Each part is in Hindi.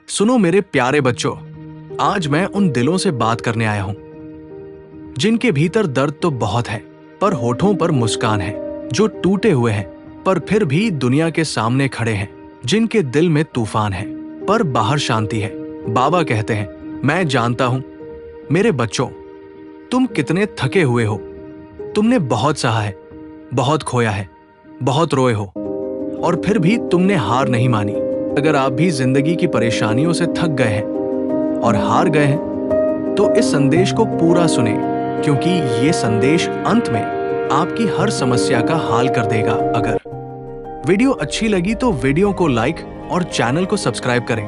सुनो मेरे प्यारे बच्चों, आज मैं उन दिलों से बात करने आया हूं जिनके भीतर दर्द तो बहुत है पर होठों पर मुस्कान है, जो टूटे हुए हैं पर फिर भी दुनिया के सामने खड़े हैं, जिनके दिल में तूफान है पर बाहर शांति है। बाबा कहते हैं, मैं जानता हूं मेरे बच्चों, तुम कितने थके हुए हो। तुमने बहुत सहा है, बहुत खोया है, बहुत रोए हो और फिर भी तुमने हार नहीं मानी। अगर आप भी जिंदगी की परेशानियों से थक गए हैं और हार गए हैं तो इस संदेश को पूरा सुने, क्योंकि ये संदेश अंत में आपकी हर समस्या का हाल कर देगा। अगर वीडियो अच्छी लगी तो वीडियो को लाइक और चैनल को सब्सक्राइब करें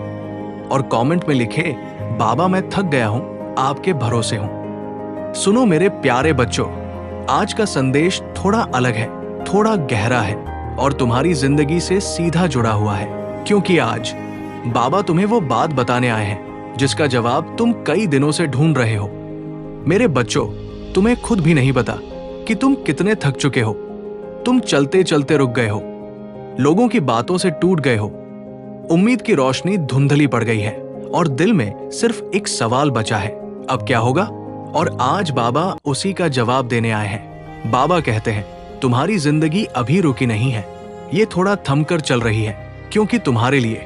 और कमेंट में लिखें, बाबा मैं थक गया हूं, आपके भरोसे हूं। सुनो मेरे प्यारे बच्चों, आज का संदेश थोड़ा अलग है, थोड़ा गहरा है और तुम्हारी जिंदगी से सीधा जुड़ा हुआ है, क्योंकि आज बाबा तुम्हें वो बात बताने आए हैं जिसका जवाब तुम कई दिनों से ढूंढ रहे हो। मेरे बच्चों, तुम्हें खुद भी नहीं पता कि तुम कितने थक चुके हो। तुम चलते चलते रुक गए हो, लोगों की बातों से टूट गए हो, उम्मीद की रोशनी धुंधली पड़ गई है और दिल में सिर्फ एक सवाल बचा है, अब क्या होगा। और आज बाबा उसी का जवाब देने आए हैं। बाबा कहते हैं, तुम्हारी जिंदगी अभी रुकी नहीं है, ये थोड़ा थमकर चल रही है, क्योंकि तुम्हारे लिए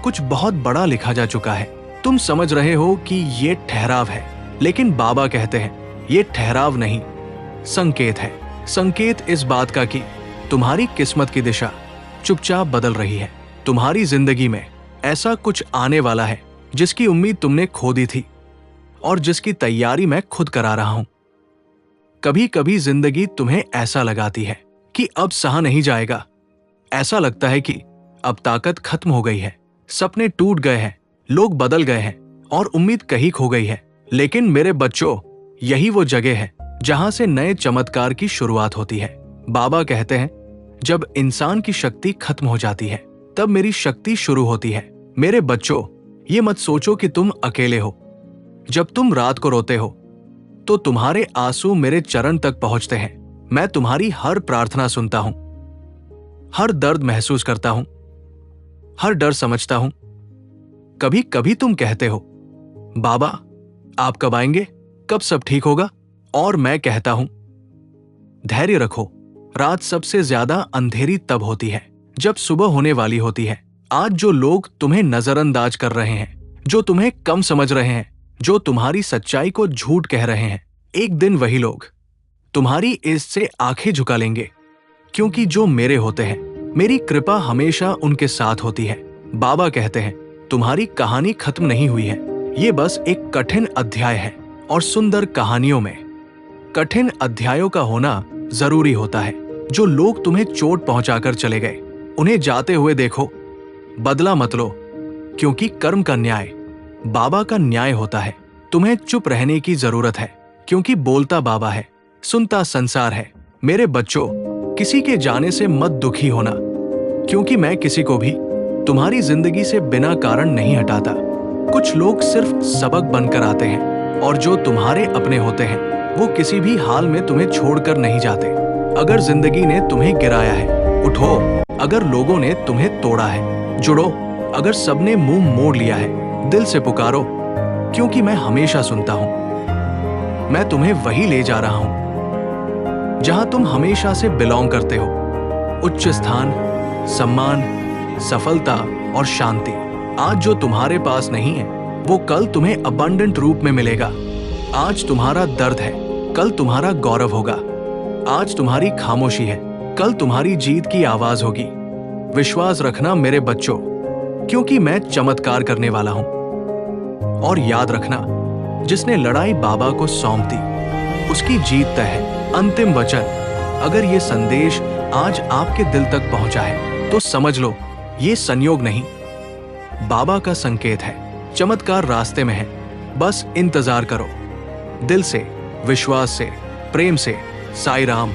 कुछ बहुत बड़ा लिखा जा चुका है। तुम समझ रहे हो कि ये ठहराव है, लेकिन बाबा कहते हैं ये ठहराव नहीं, संकेत है। संकेत इस बात का कि तुम्हारी किस्मत की दिशा चुपचाप बदल रही है। तुम्हारी जिंदगी में ऐसा कुछ आने वाला है जिसकी उम्मीद तुमने खो दी थी और जिसकी तैयारी मैं खुद करा रहा हूं। कभी कभी जिंदगी तुम्हें ऐसा लगाती है कि अब सहा नहीं जाएगा। ऐसा लगता है कि अब ताकत खत्म हो गई है, सपने टूट गए हैं, लोग बदल गए हैं और उम्मीद कहीं खो गई है। लेकिन मेरे बच्चों, यही वो जगह है जहां से नए चमत्कार की शुरुआत होती है। बाबा कहते हैं, जब इंसान की शक्ति खत्म हो जाती है तब मेरी शक्ति शुरू होती है। मेरे बच्चों, ये मत सोचो कि तुम अकेले हो। जब तुम रात को रोते हो तो तुम्हारे आंसू मेरे चरण तक पहुंचते हैं। मैं तुम्हारी हर प्रार्थना सुनता हूं, हर दर्द महसूस करता हूं, हर डर समझता हूं। कभी कभी तुम कहते हो, बाबा आप कब आएंगे, कब सब ठीक होगा। और मैं कहता हूं, धैर्य रखो, रात सबसे ज्यादा अंधेरी तब होती है जब सुबह होने वाली होती है। आज जो लोग तुम्हें नजरअंदाज कर रहे हैं, जो तुम्हें कम समझ रहे हैं, जो तुम्हारी सच्चाई को झूठ कह रहे हैं, एक दिन वही लोग तुम्हारी इज्जत से आंखें झुका लेंगे, क्योंकि जो मेरे होते हैं, मेरी कृपा हमेशा उनके साथ होती है। बाबा कहते हैं, तुम्हारी कहानी खत्म नहीं हुई है, ये बस एक कठिन अध्याय है और सुंदर कहानियों में कठिन अध्यायों का होना जरूरी होता है। जो लोग तुम्हें चोट पहुंचाकर चले गए, उन्हें जाते हुए देखो, बदला मत लो, क्योंकि कर्म का न्याय बाबा का न्याय होता है। तुम्हें चुप रहने की जरूरत है, क्योंकि बोलता बाबा है, सुनता संसार है। मेरे बच्चों, किसी के जाने से मत दुखी होना, क्योंकि मैं किसी को भी तुम्हारी जिंदगी से बिना कारण नहीं हटाता। कुछ लोग सिर्फ सबक बनकर आते हैं और जो तुम्हारे अपने होते हैं वो किसी भी हाल में तुम्हें छोड़कर नहीं जाते। अगर जिंदगी ने तुम्हें गिराया है, उठो। अगर लोगों ने तुम्हें तोड़ा है, जुड़ो। अगर सबने मुंह मोड़ लिया है, दिल से पुकारो, क्योंकि मैं हमेशा सुनता हूं। मैं तुम्हें वही ले जा रहा हूं जहां तुम हमेशा से बिलोंग करते हो। उच्च स्थान, सम्मान, सफलता और शांति। आज जो तुम्हारे पास नहीं है वो कल तुम्हें अबंडेंट रूप में मिलेगा। आज तुम्हारा दर्द है, कल तुम्हारा गौरव होगा। आज तुम्हारी खामोशी है, कल तुम्हारी जीत की आवाज होगी। विश्वास रखना मेरे बच्चों, क्योंकि मैं चमत्कार करने वाला हूं। और याद रखना, जिसने लड़ाई बाबा को सौंप दी उसकी जीत तय है। अंतिम वचन, अगर ये संदेश आज आपके दिल तक पहुंचा है तो समझ लो ये संयोग नहीं, बाबा का संकेत है। चमत्कार रास्ते में है, बस इंतजार करो। दिल से, विश्वास से, प्रेम से, साईं राम।